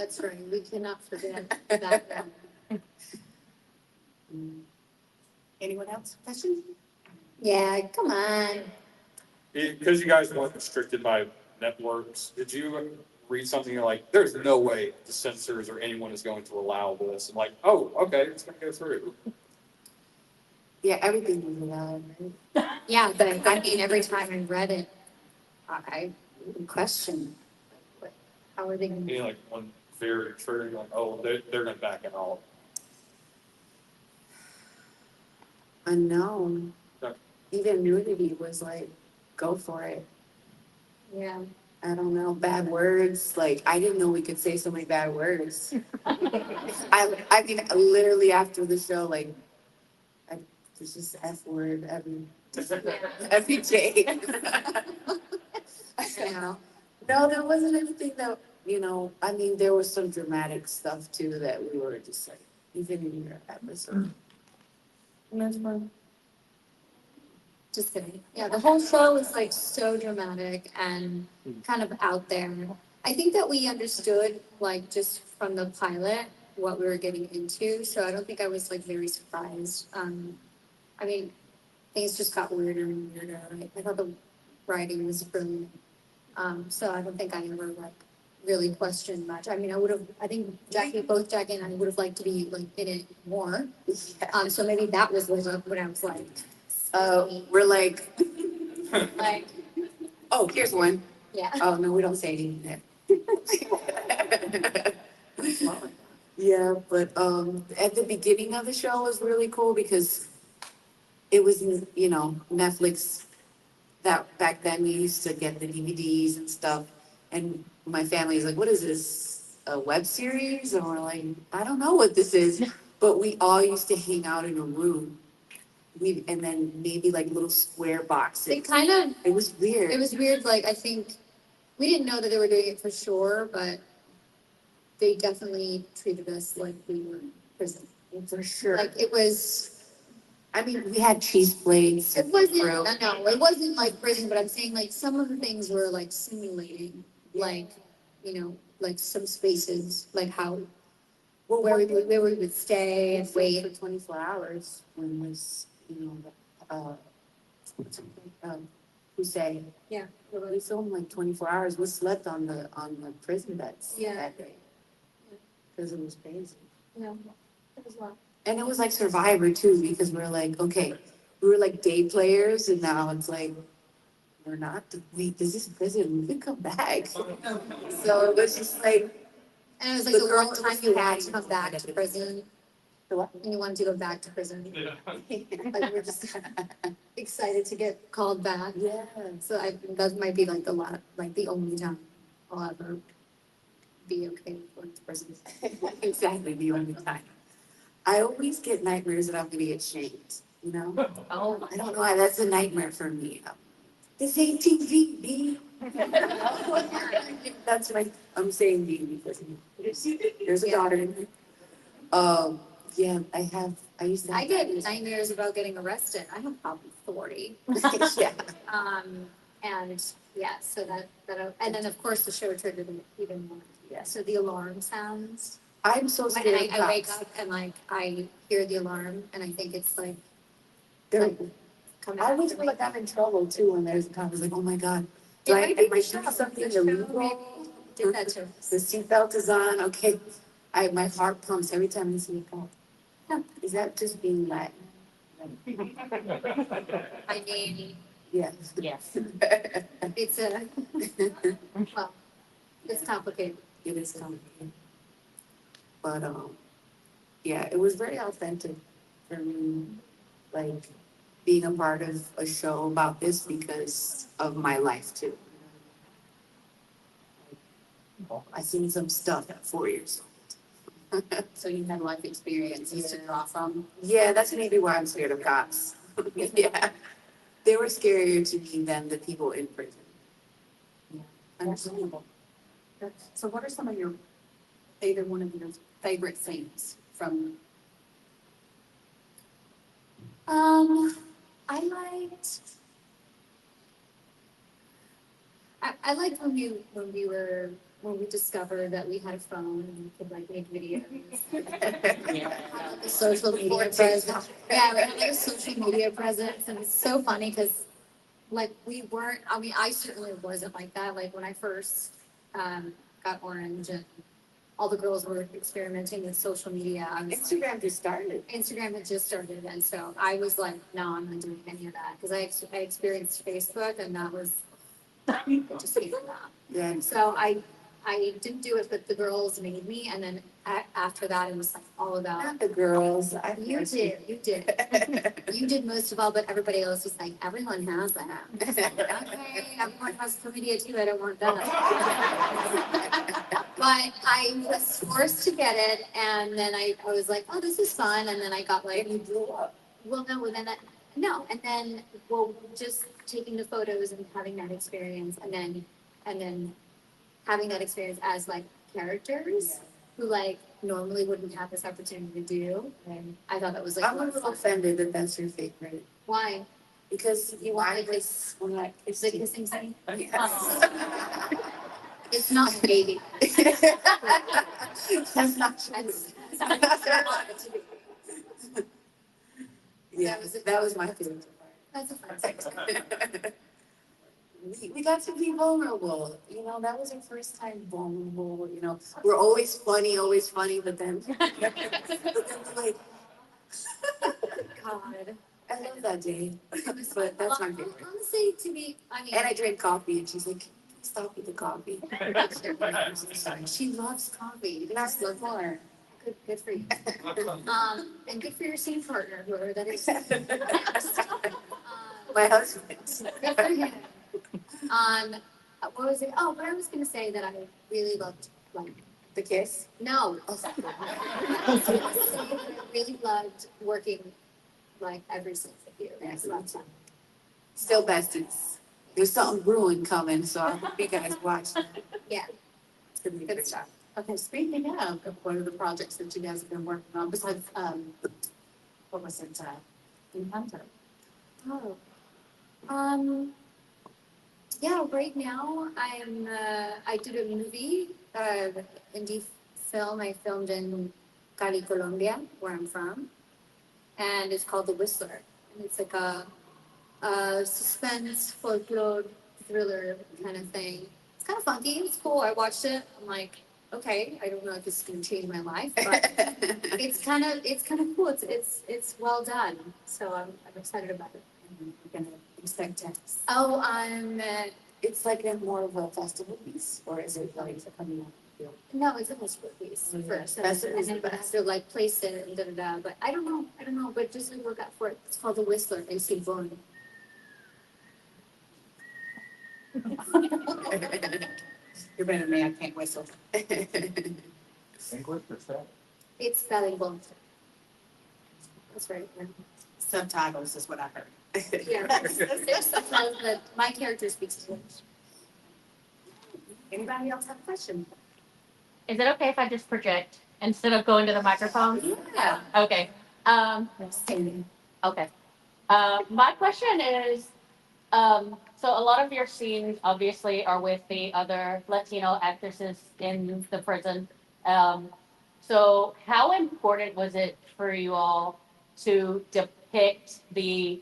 That's right. We cannot forget that. Anyone else? Questions? Yeah, come on. Because you guys weren't restricted by networks, did you read something like, there's no way the censors or anyone is going to allow this? And like, oh, okay, it's going to go through. Yeah, everything was allowed, right? Yeah, but I mean, every time I read it, I questioned, how are they going Being like one very trigger, like, oh, they're going to back it all. Unknown. Okay. Even nudity was like, go for it. Yeah. I don't know, bad words. Like, I didn't know we could say so many bad words. I mean, literally after the show, like, there's just F word every day. Yeah. No, there wasn't anything that, I mean, there was some dramatic stuff too that we were just like, even in your episode. And that's fun. Just kidding. Yeah, the whole show is like so dramatic and kind of out there. I think that we understood, like, just from the pilot, what we were getting into. So I don't think I was like very surprised. I mean, things just got weirder and weirder. I thought the writing was brilliant. So I don't think I ever like really questioned much. I mean, I think both Jackie and I would have liked to be like in it more. Yeah. So maybe that was when I was like, We're like, like, oh, here's one. yeah. Oh, no, we don't say anything there. Yeah, but at the beginning of the show was really cool because it was, Netflix that back then you used to get the DVDs and stuff. And my family's like, what is this? A web series? And we're like, I don't know what this is. But we all used to hang out in a room. And then maybe like little square boxes. It was weird. It was weird. Like, I think we didn't know that they were doing it for sure, but they definitely treated us like we were in prison. For sure. Like, it was, I mean, we had cheese plates. it wasn't like prison, but I'm saying like some of the things were like simulating, like, like some spaces, like how, where we would stay and wait. For 24 hours when was, Hussein. Yeah. We filmed like 24 hours. We slept on the prison beds Yeah. that day. Because it was crazy. No, it was a lot. And it was like Survivor too, because we're like, okay, we were like day players, and now it's like, we're not. Wait, this is prison. We can come back. So it was just like, And it was like the one time you had to come back to prison. The what? And you wanted to go back to prison. Like, we're just excited to get called back. Yeah. So that might be like the only time I'll ever be okay with going to prison. Exactly, the only time. I always get nightmares that I'm gonna get shamed, Oh. I don't know why, that's a nightmare for me. This ain't TV, B. That's right, I'm saying B because there's a daughter in there. Yeah, I used to have. I get nightmares about getting arrested. I have probably 40. Yeah. And yeah, so and then of course the show triggered it even more. Yeah. So the alarm sounds. I'm so And scared of I wake cops. up and like I hear the alarm and I think it's like They're- coming. I always after feel me. like I'm in trouble too when there's a cop. It's like, oh my God. It Am might I be doing the show. something The show illegal? maybe did that to us. The seatbelt is on, okay. My heart pumps every time I see a cop. Is that just being Latin? I mean, Yes. yes. It's well, it's complicated. It is complicated. But yeah, it was very authentic for me, like being a part of a show about this because of my life too. I seen some stuff at 4 years old. So you had life experiences to draw from. Yeah, that's maybe why I'm scared of cops. Yeah, they were scarier to me than the people in prison. Yeah, understandable. So what are some of one of your favorite scenes from? I liked when we were when we discovered that we had a phone and we could like make videos. Had, like, a social media presence. Yeah, we had like a social media presence, and it's so funny because like we weren't. I mean, I certainly wasn't like that. Like when I first got Orange and all the girls were experimenting with social media. I was like, Instagram just started. Instagram had just started, and so I was like, no, I'm not doing any of that because I experienced Facebook, and that was just hated that. Yeah. So I didn't do it, but the girls made me, and then after that, it was like all about. Not the girls. You did most of all, but everybody else was like, everyone has that. I was like, okay, everyone has chlamydia too. I don't want that. But I was forced to get it, and then I was like, oh, this is fun, and then I got like, You blew up. well, no, well, then no, and then well, just taking the photos and having that experience, and then having that experience as like characters who like normally wouldn't have this opportunity to do. And I thought that was like I'm a little offended that that's your favorite. why Because you want mine like was when I it's the kissing scene. Yes. It's not baby. That's not true. Yeah, that was my favorite That's a fun sex. part. We got to be vulnerable. You know, that was our first time vulnerable. You know, we're always funny, but then, we're like, God. I love that day. But that's my favorite. Honestly, to be, I mean, And I drank coffee, and she's like, "Can you stop with the coffee?" she loves coffee. You guys love more. Good for you. And good for your scene partner, whoever that is. My husband. Good for him. What was it? Oh, but I was gonna say that I really loved, like, The kiss. no. I was gonna say that I really loved working, like, every scene with you. It's a lot of fun. Still besties. There's something brewing coming, so I hope you guys watch. Yeah, It's gonna be good great. stuff. Okay, speaking of what are the projects that you guys have been working on besides, what was it, in Hunter? Oh. Yeah, right now I did a movie, indie film I filmed in Cali, Colombia, where I'm from. And it's called The Whistler. And it's like a suspense, folklore, thriller kind of thing. It's kind of funky, it's cool. I watched it, I'm like, okay, I don't know if this is gonna change my life, but it's kind of cool. It's well done. So I'm excited about it. We're gonna expect text. Oh, It's like a more of a festival piece, or is it like coming out? no, it's a festival piece Oh, yeah. first, Festival and is then the we have to like place it and da. But I don't know, but just like look out for it. It's called The Whistler in Sibon. You're better than me, I can't whistle. English or so? It's valuable. That's right. Yeah. Subtitles is what I heard. Yeah. There's sometimes that my character speaks English. Anybody else have a question? Is it okay if I just project instead of going to the microphone? Yeah. Okay. Standing. Okay. My question is, so a lot of your scenes obviously are with the other Latino actresses in the prison. So how important was it for you all to depict the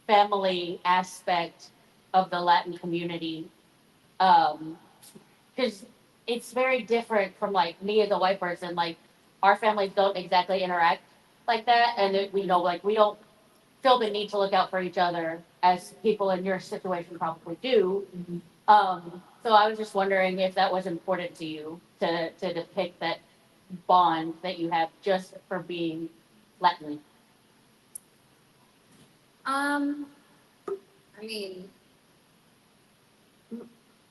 family aspect of the Latin community? Because it's very different from like me as a white person. Like our families don't exactly interact like that, and we know like we don't feel the need to look out for each other as people in your situation probably do. So I was just wondering if that was important to you to depict that bond that you have just for being Latin. I mean,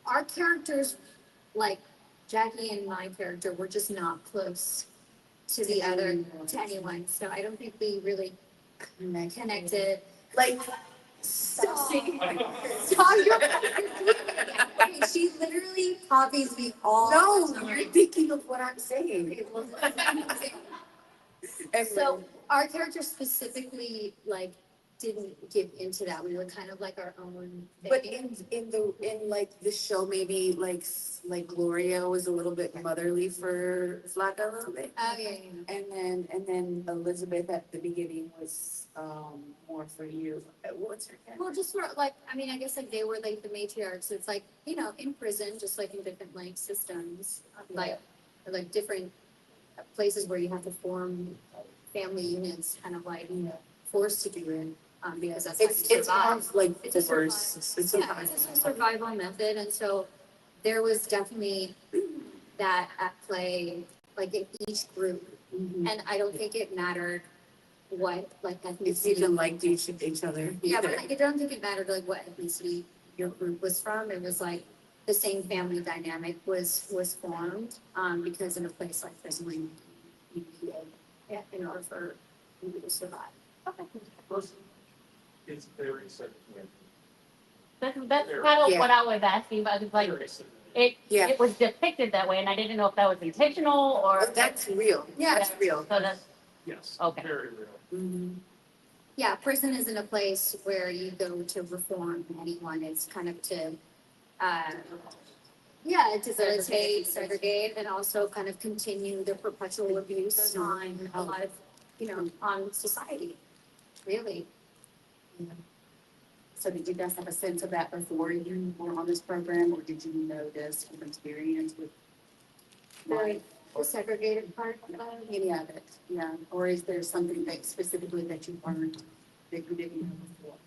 our characters, like Jackie and my character, were just not close to the other, to anyone. So I don't think we really connected. Like, Stop your okay, she literally copies me all no, the time. you're thinking of what I'm saying. Okay, well, And so our character specifically like didn't give into that. We were kind of like our own But thing. in like the show, maybe like Gloria was a little bit motherly for Flacca a little bit. Oh, yeah, yeah. And then Elizabeth at the beginning was, more for you. What's her name? Well, just for like, I mean, I guess like they were like the matriarchs. It's like, you know, in prison, just like in different like systems, like different places where you have to form family units, kind of like, you know, forced to do it, because that's how you It's survive. like It's a divorce. It's a Yeah, it's a survival method, and so there was definitely that at play, like in each group. Mhm. And I don't think it mattered what like It's even ethnicity. like each other. Yeah, but like, I don't think it mattered like what ethnicity your group was from. It was like the same family dynamic was formed, because in a place like this, we need in order for you to survive. It's very certain. That's kind of Yeah. what I was asking about, it's like, it, Yeah. it was depicted that way, and I didn't know if that was intentional or. But that's real. Yeah. That's real. So that's, Yes. Okay. Very real. Mhm. Yeah, prison isn't a place where you go to reform anyone. It's kind of to, debilitate, segregate, and also kind of continue the perpetual abuse on a lot of, you know, on society, really. So did you guys have a sense of that before you were on this program, or did you know this from experience with? The segregated part of Any of it, yeah, or is there something that specifically that you learned that you didn't know before?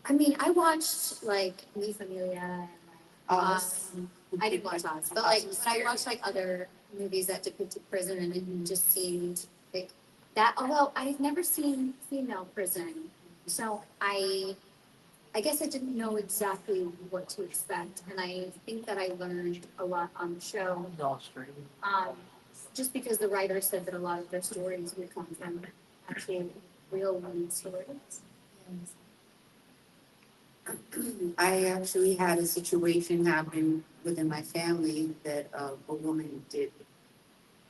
I mean, I watched like Mi Familia and like, Us. I didn't watch Oz, but like, but I watched like other movies that depicted prison, and it just seemed like that. Although I've never seen female prison, so I guess I didn't know exactly what to expect, and I think that I learned a lot on the show. Just because the writer said that a lot of their stories would come from actual real women's stories. I actually had a situation happen within my family that a woman did.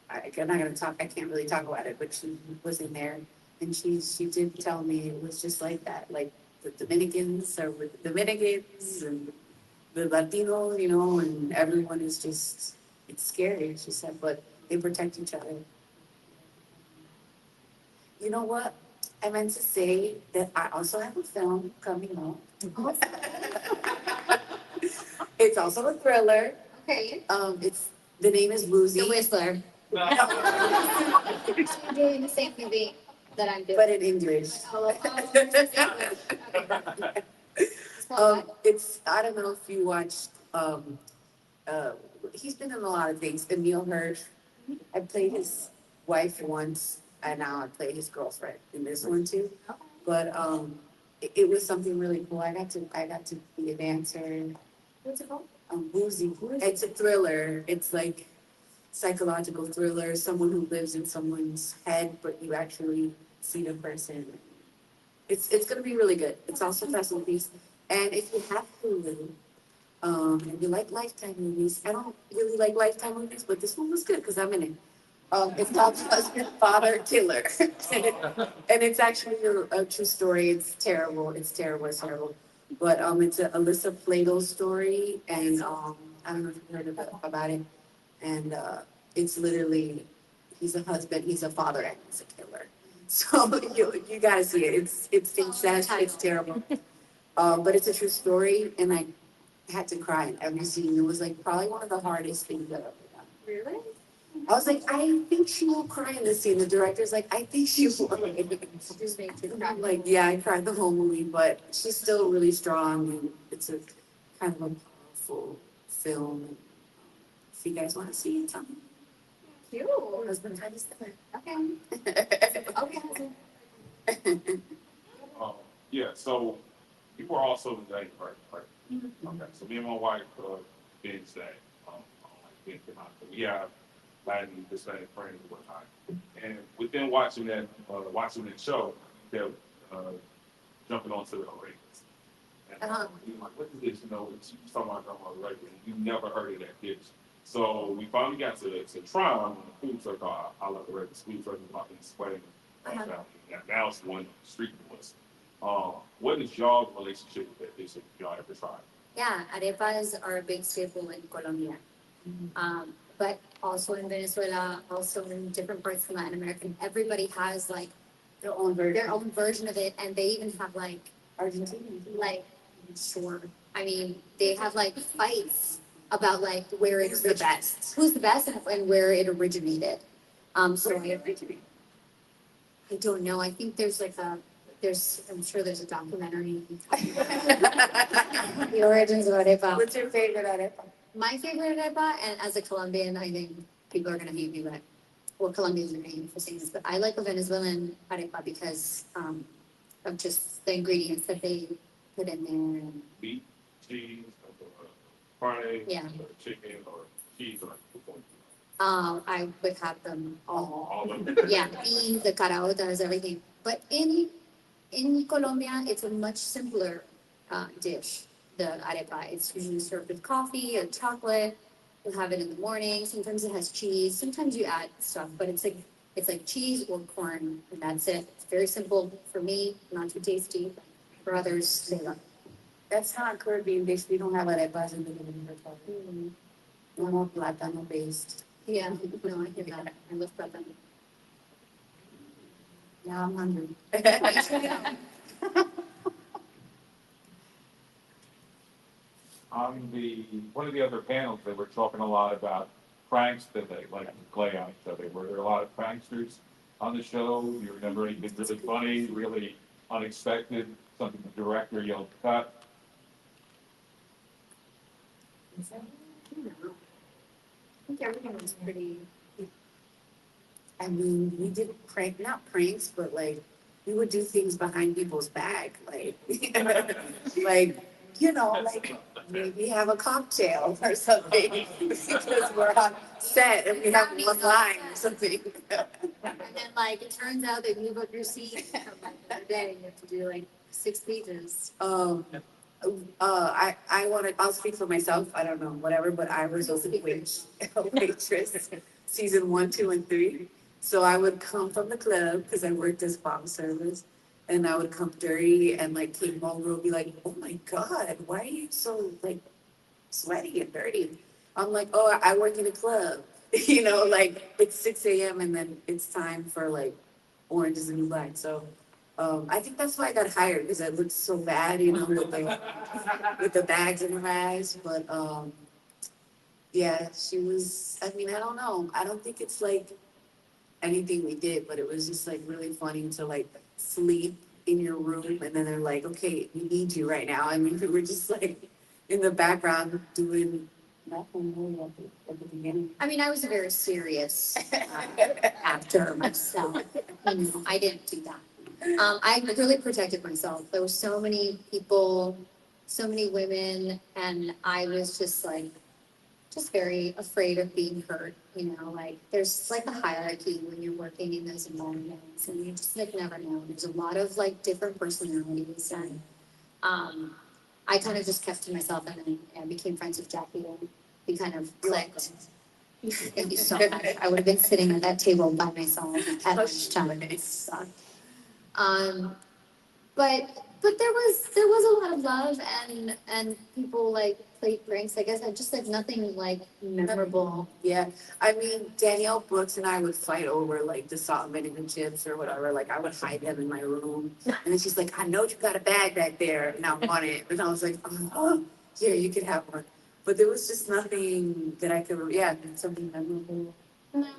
I'm not gonna talk. I can't really talk about it, but she was in there, and she did tell me it was just like that. Like the Dominicans are with the Dominicans, and the Latinos, you know, and everyone is just. It's scary. She said, but they protect each other. You know what? I meant to say that I also have a film coming out. It's also a thriller. Okay, The name is Woozy. The Whistler. You're doing the same movie that I'm doing. But in English. I don't know if you watched, he's been in a lot of things. Emil Hirsch. I played his wife once, and now I play his girlfriend in this one too. But it was something really cool. I got to be a dancer. What's it called? Woozy. It's a thriller. It's like psychological thriller. Someone who lives in someone's head, but you actually see the person. It's gonna be really good. It's also Fast and Peace. And if you have Hulu, and you like Lifetime movies, I don't really like Lifetime movies, but this one was good because I'm in it. It's called Husband, Father, Killer. And it's actually a true story. It's terrible. It's terrible. But it's a Alyssa Plato story, and I don't know if you heard about it. And it's literally, he's a husband, he's a father, and he's a killer. So you gotta see it. It's incest. It's terrible. But it's a true story, and I had to cry in every scene. It was like probably one of the hardest things that I've ever done. Really? I was like, I think she will cry in this scene. The director's like, I think she will. Just make you And cry. I'm like, yeah, I cried the whole movie, but she's still really strong, and it's a kind of a powerful film. If you guys want to see it, tell me. Cute. Husband, how does Okay. Okay. Yeah, so you were also the day, right? Mm-hmm. Okay, so me and my wife, binge that, binge it out. We have Latin, Hispanic friends at one time. And within watching that show, they're, jumping onto the Arabians. And, we were like, what is this, you know, she was talking about Arabian, you never heard of that dish. So we finally got to try on the food circle. I love the Arabian food circle about in Spain. Now it's one of the street boys. What is y'all's relationship with it? Is it y'all ever tried? Yeah, arepas are a big staple in Colombia. But also in Venezuela, also in different parts of Latin America, everybody has like Their own version. their own version of it, and they even have like, Argentina. like, sure, I mean, they have like fights about like where it's Who's the best? who's the best and where it originated. So I don't know, I think there's like I'm sure there's a documentary. The origins of arepa. What's your favorite arepa? My favorite arepa, and as a Colombian, I think people are gonna hate me, but, well, Colombians are hating for saying this, but I like a Venezuelan arepa because, of just the ingredients that they put in there, and, Meat, cheese, carne, Yeah. chicken, or cheese, or I would have them all. all of it. Yeah, beans, the caraotas, everything. But in Colombia, it's a much simpler dish, the arepa. It's usually served with coffee or chocolate. You have it in the morning. Sometimes it has cheese. Sometimes you add stuff, but it's like cheese or corn, and that's it. It's very simple for me, not too tasty. For others, they love. That's not Caribbean dish. We don't have arepas in the Dominican Republic. No more plátano based. Yeah, no, I hear that. I love plátano. Now I'm hungry. On one of the other panels, they were talking a lot about pranks that they like to play on each other. Were there a lot of pranksters on the show? You remember anything really funny, really unexpected, something the director yelled cut? I think everything was pretty. I mean, we did not pranks, but like, we would do things behind people's back, like, like, like maybe have a cocktail or something because we're on set and we have one line or something. And then like, it turns out they move up your seat from like the day, you have to do like 6 pages. I'll speak for myself. I don't know, whatever, but I was a waitress, season 1, 2, and 3. So I would come from the club because I worked as bomb service, and I would come dirty and like came over and be like, "Oh my God, why are you so like sweaty and dirty?" I'm like, "Oh, I work in a club." Like it's 6 a.m. and then it's time for like Orange is the New Black. So I think that's why I got hired because I looked so bad, with the bags in her eyes. But yeah, she was. I mean, I don't know. I don't think it's like anything we did, but it was just like really funny to like sleep in your room and then they're like, "Okay, we need you right now." I mean, we were just like in the background doing nothing really at the beginning. I mean, I was a very serious actor myself. I didn't do that. I really protected myself. There were so many people, so many women, and I was just like, just very afraid of being hurt. Like there's like a hierarchy when you're working in those environments, and you just like never know. There's a lot of like different personalities, and I kind of just kept to myself, and then I became friends with Jackie, and we kind of clicked. Thank you so much. I would have been sitting at that table by myself at lunchtime. It sucked. But there was a lot of love, and people like played pranks. I guess I just like nothing like memorable. Yeah, I mean, Danielle Brooks and I would fight over like the salt and vinegar chips or whatever. Like I would hide them in my room, and then she's like, "I know you got a bag back there, and I want it." And I was like, "Oh, here, you can have one." But there was just nothing that I could. Yeah, something memorable.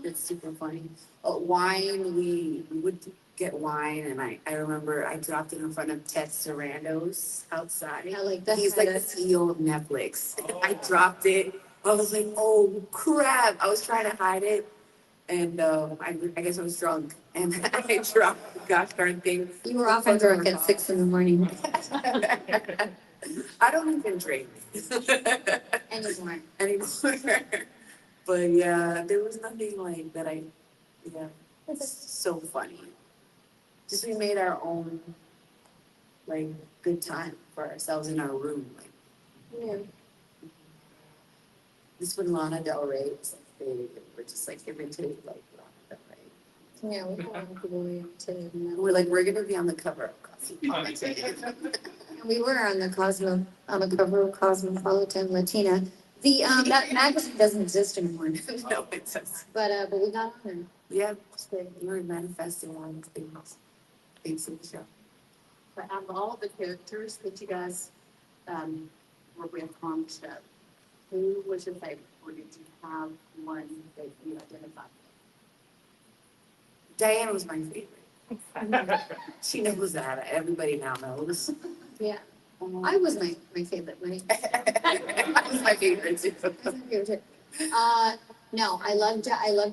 It's super funny. Wine, we would get wine, and I remember I dropped it in front of Ted Sarandos outside. Yeah, like that. He's like the CEO of Netflix. I dropped it. I was like, "Oh crap!" I was trying to hide it, and I guess I was drunk, and I dropped the gosh darn thing. You were often drunk at 6 a.m. I don't even drink anymore. But yeah, there was nothing like that. Yeah, it's so funny. Just we made our own like good time for ourselves in our room. Like, Yeah. this when Lana Del Rey was like big, and we're just like imitating like Lana Del Rey. Yeah, we were all really into We're like, we're gonna be on the cover of We were on the cover of Cosmopolitan Latina. The, that magazine doesn't exist anymore. No, it says, But we got on there. yeah, you're manifesting one things in the show. But out of all the characters that you guys, were with on the show, who was your favorite, or did you have one that you identified Diane was my favorite. She knows that. Everybody now knows. Yeah. I was my favorite. I was my favorite too. No, I love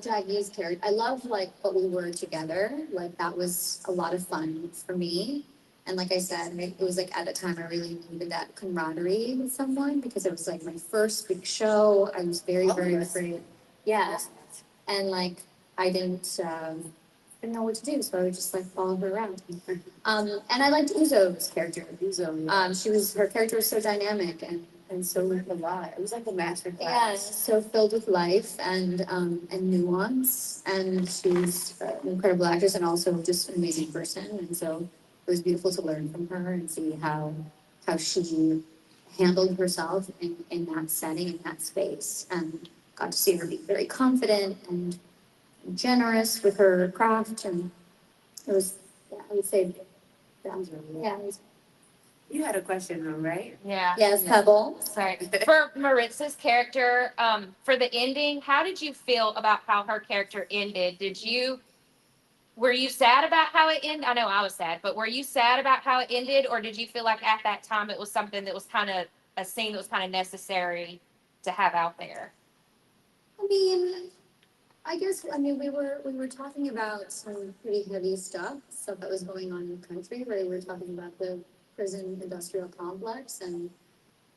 Jackie's character. I love like what we were together. Like that was a lot of fun for me. And like I said, it was like at the time I really needed that camaraderie with someone because it was like my first big show. I was very, very afraid. Yeah. And like I didn't know what to do, so I would just like follow her around. And I liked Uzo's character. Her character was so dynamic and so alive. It was like a master class. Yeah, so filled with life and nuance. And she was an incredible actress and also just an amazing person. And so it was beautiful to learn from her and see how she handled herself in that setting, in that space, and got to see her be very confident and generous with her craft, and it was, yeah, I would say that was really, yeah, it was, You had a question though, right? Yeah. yes, Pebble. Sorry. For Maritza's character, for the ending, how did you feel about how her character ended? Were you sad about how it ended? I know I was sad, but were you sad about how it ended, or did you feel like at that time it was something that was kind of a scene that was kind of necessary to have out there? I mean, we were talking about some pretty heavy stuff that was going on in the country, right? We were talking about the prison industrial complex and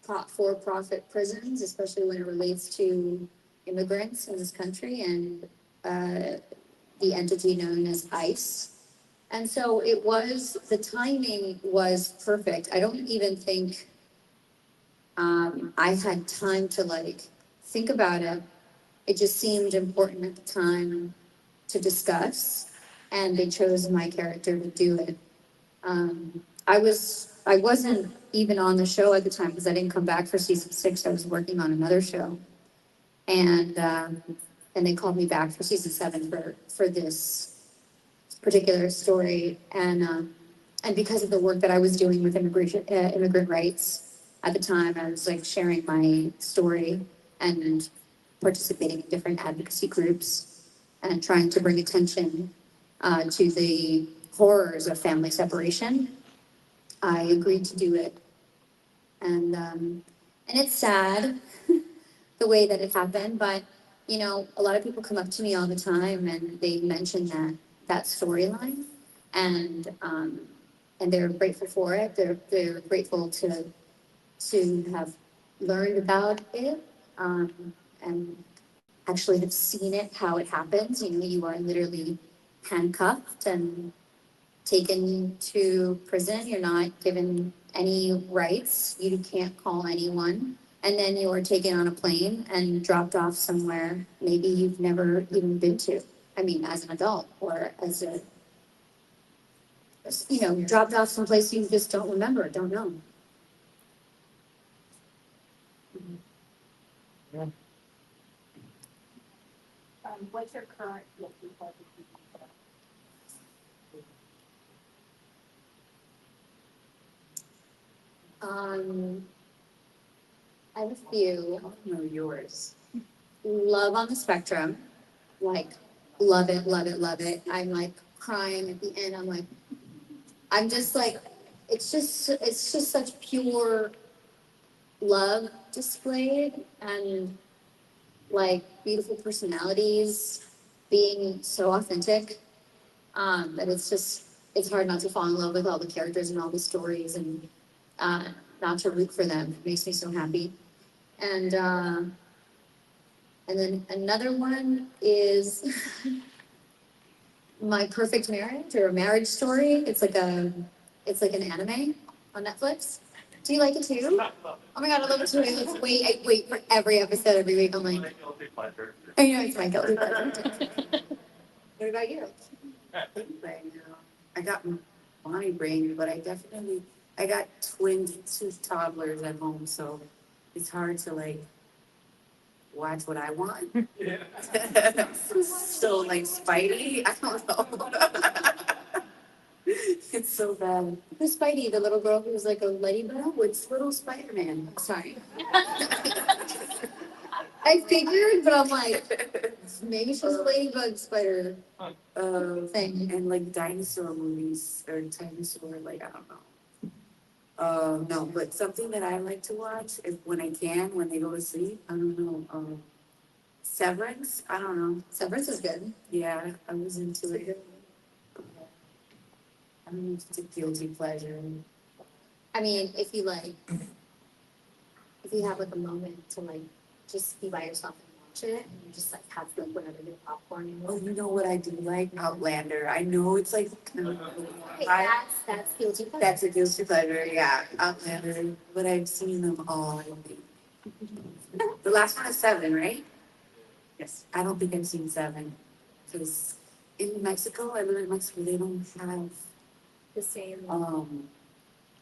for-profit prisons, especially when it relates to immigrants in this country and the entity known as ICE. And so the timing was perfect. I don't even think I had time to like think about it. It just seemed important at the time to discuss, and they chose my character to do it. I wasn't even on the show at the time because I didn't come back for season 6. I was working on another show, and they called me back for season 7 for this particular story, and because of the work that I was doing with immigrant rights at the time, I was like sharing my story and participating in different advocacy groups and trying to bring attention to the horrors of family separation. I agreed to do it, and it's sad the way that it happened, but you know, a lot of people come up to me all the time and they mention that storyline, and they're grateful for it. They're grateful to have learned about it, and actually have seen it, how it happens. You know, you are literally handcuffed and taken to prison. You're not given any rights. You can't call anyone. And then you are taken on a plane and dropped off somewhere maybe you've never even been to. I mean, as an adult or dropped off someplace you just don't remember, don't know. What's your current looking for? I have a few. I don't know yours. Love on the spectrum, like love it, love it, love it. I'm like crying at the end. I'm just like, it's just such pure love displayed and like beautiful personalities being so authentic, that it's hard not to fall in love with all the characters and all the stories and not to root for them. It makes me so happy. And then another one is My Perfect Marriage, or a Marriage Story. It's like an anime on Netflix. Do you like it too? Oh my god, I love it too. I wait for every episode every week. I'm like, I know it's my guilty pleasure. What about you? Right now. I got mommy brain, but I got two toddlers at home, so it's hard to like watch what I want. So like Spidey, I don't know. It's so bad. Who's Spidey, the little girl who's like a ladybug? No, it's little Spider-Man. Sorry. I figured, but I'm like, maybe she's a ladybug spider thing. And like dinosaur movies or dinosaur, like, I don't know. No, but something that I like to watch if when I can, when they go to sleep, I don't know, Severance, I don't know. Severance is good. Yeah, I was into it. I don't know if it's a guilty pleasure. I mean, if you like, if you have like a moment to like just be by yourself and watch it, and you just like have like whatever your popcorn you Oh, want. you know what I do like? Outlander. I know it's like kind of That's guilty pleasure. that's a guilty pleasure, yeah. Outlander, but I've seen them all, I think. The last one is 7, right? Yes. I don't think I've seen 7, because in Mexico, I live in Mexico, they don't have The same.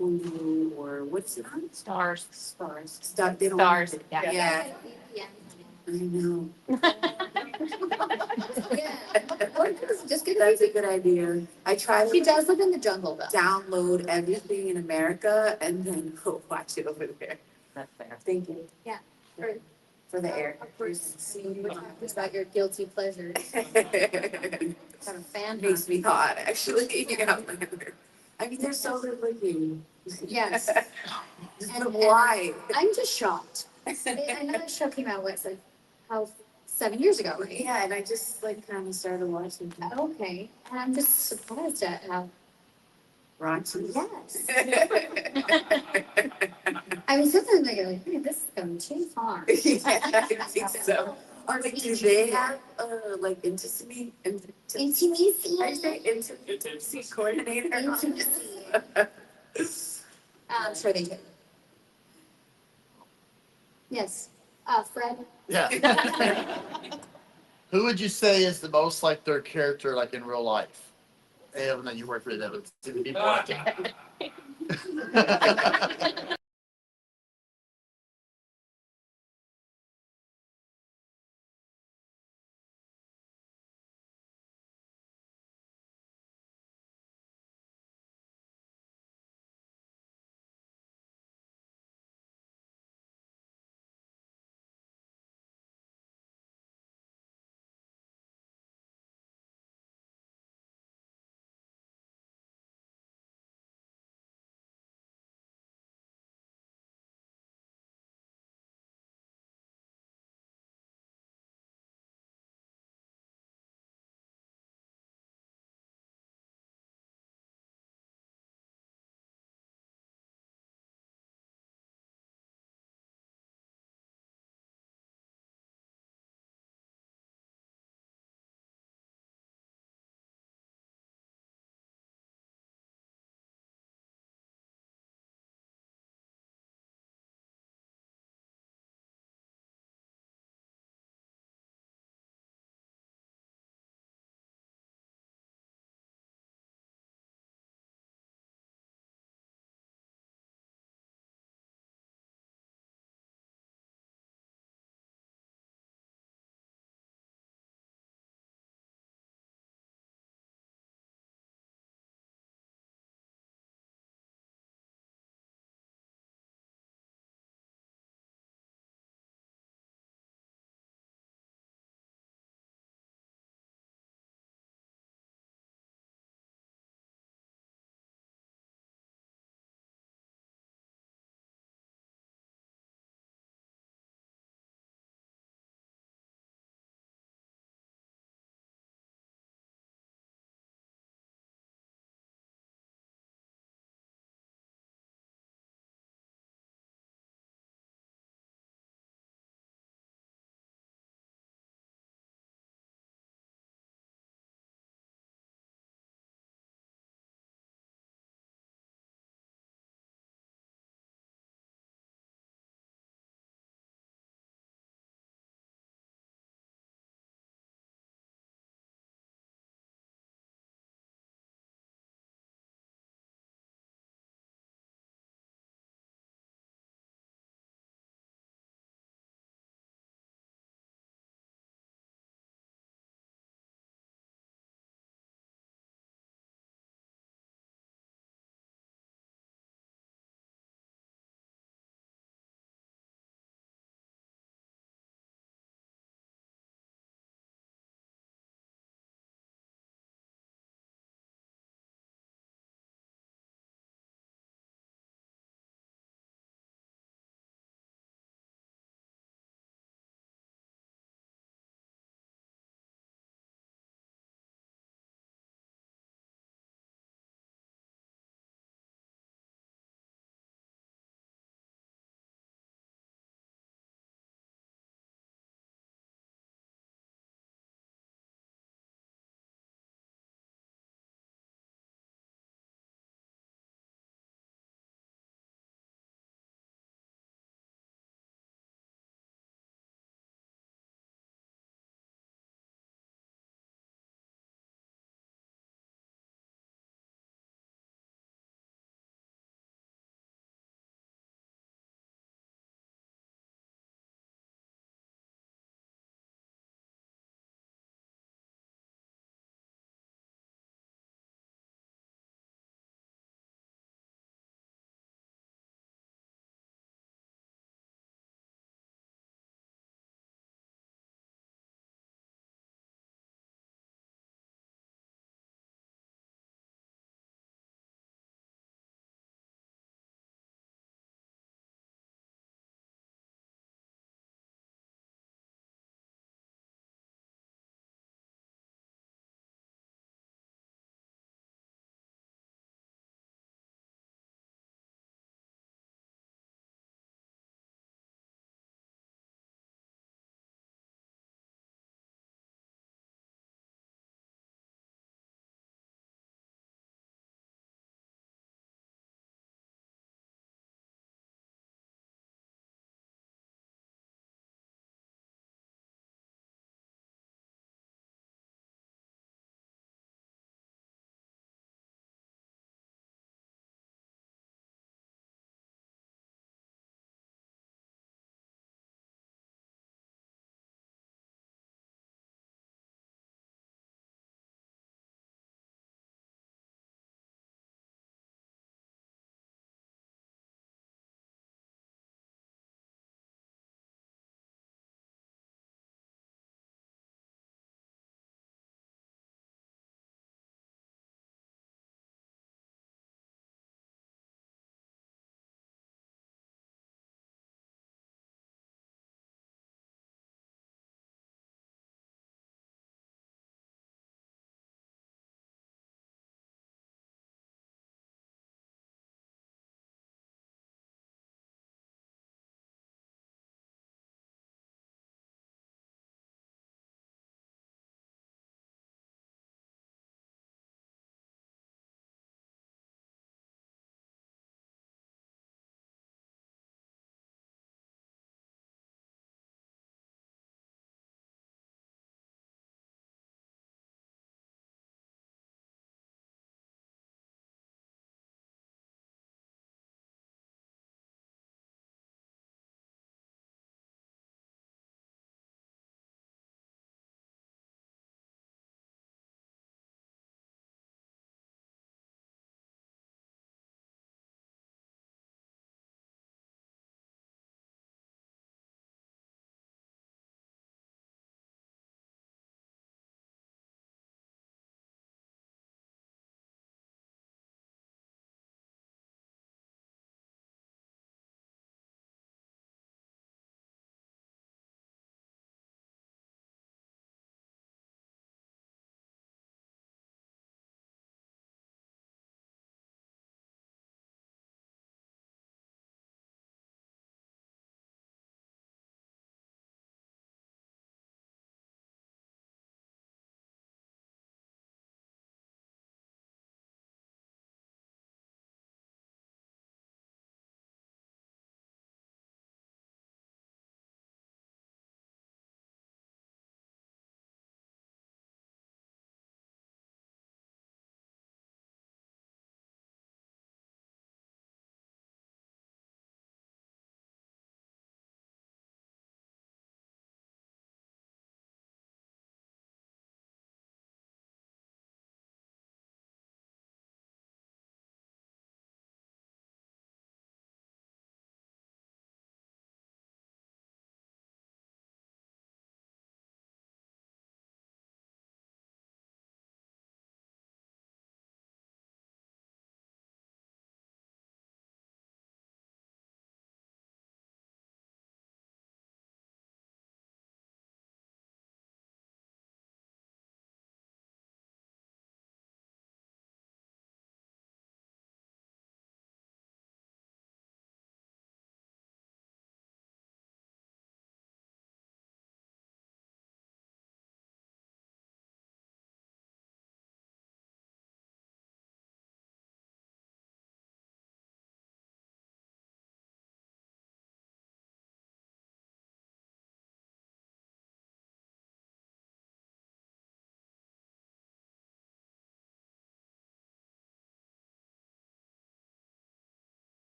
Hulu or what's it on? Stars. Stars. They don't. Stars, yeah. Yeah, Yeah. I know. Yeah. Or just get That's a good idea. I try She to does live in the jungle though. download everything in America and then go watch it over there. That's fair. Thank you. Yeah. Or- For the air. Of course, we're talking about your guilty pleasures. Kind of fan. Makes me hot, actually. Yeah. I mean, they're so good looking. Yes. And why? I'm just shocked. I know that show came out, what, like, how, 7 years ago, right? Yeah, and I just like kind of started watching it. Okay, and I'm just surprised at how, Raunchy. yes. I was sitting there like, man, this is going too far. Yeah, I think so. Or like, do they have like intimacy? Intimacy. I say intimacy coordinator. Intimacy. I'm sure they do. Yes, Fred. Yeah. Who would you say is the most like their character, like in real life? And that you work with them, it's gonna be more.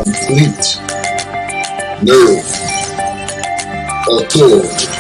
complete nerve authority.